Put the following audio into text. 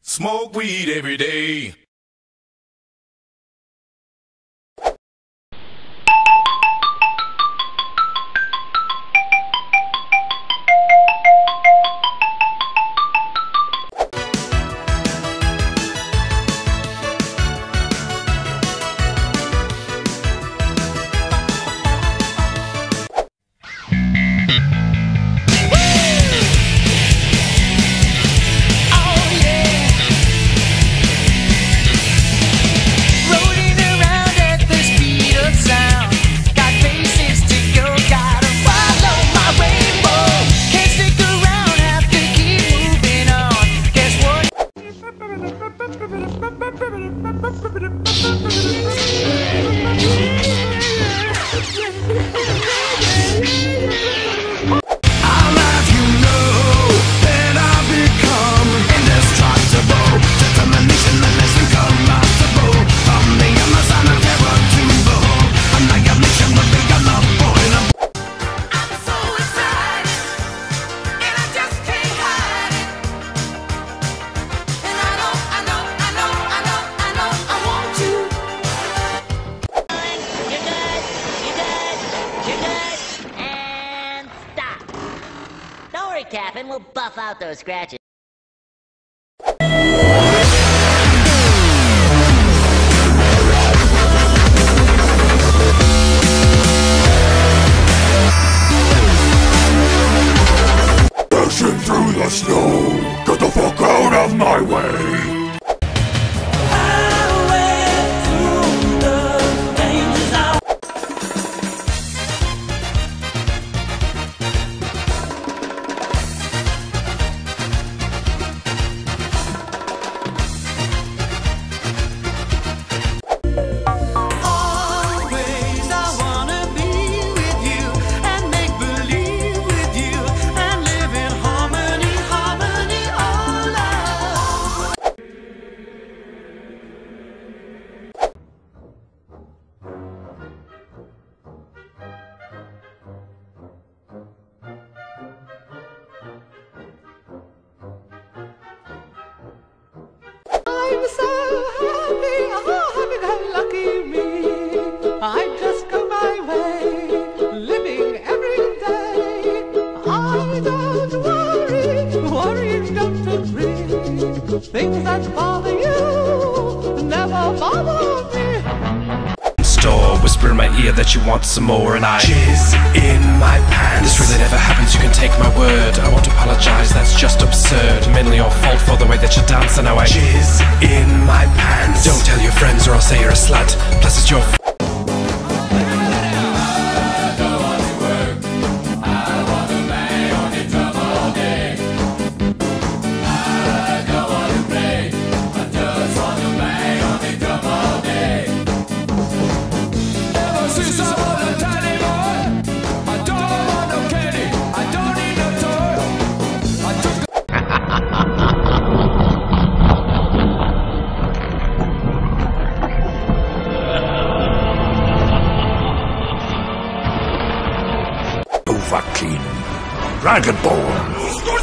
Smoke weed every day. Captain, we'll buff out those scratches. Dashing through the snow, get the fuck out of my way. I'm so happy, oh, lucky me. I just go my way, living every day. I don't worry, don't agree. Things that bother you never bother me. Store, whisper in my ear that you want some more, and I jizz in my pants. This really never happens, you can take my word. I won't apologize, that's just absurd. Mainly your fault for the way that you dance, and now I jizz in my pants. Don't tell your friends or I'll say you're a slut. Plus it's your Dragonborn.